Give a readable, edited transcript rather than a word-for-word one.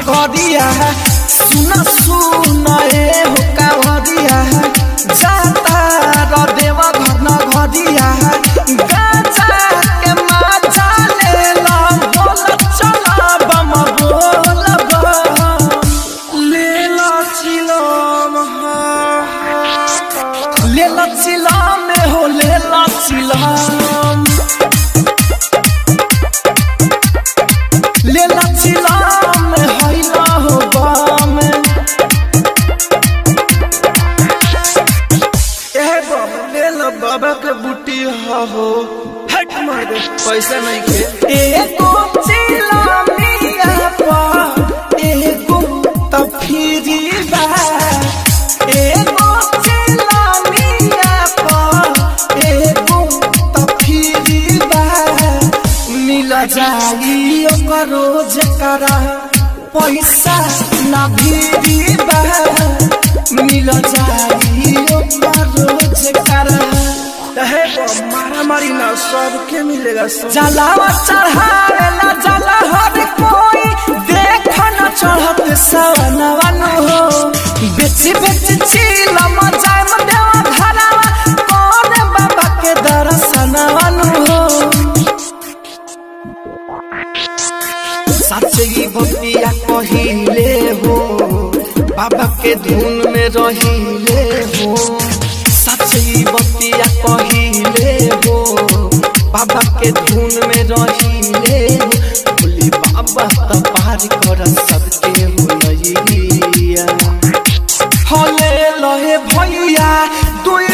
घरिया सुना सुना ए हो कावरिया जाता र देवा घर न घरिया गाजा के माथा ले ला बोल चला बम बोल ले ला चिलम में हो ले ला चिलम ले ला चिलम बाबा के बूटी हो हट मार दे पैसा नहीं के एको चिलमिया पा एको तफीरी बा एको चिलमिया पा एको तफीरी बा मिल जाई ओकरो जकरा पैसा ना भीरी बा मिल जाई ओकरो जकरा मारा मारी ना सबके मिलेगा जलावा चढ़ावेला जला हर कोई देख न चढ़ते सवनवन हो बेची बेची चिलम जाय म देवा घरवा कौन बाबा के दर्शनवन हो सच्ची बतिया कहिले हो बाबा के धुन में रहिले हो सच्ची बतिया कहिले हो बाबा के धुन में रहिले हो बोली बाबा तो पार कर सबके हो लइया हले लहे भैया दुई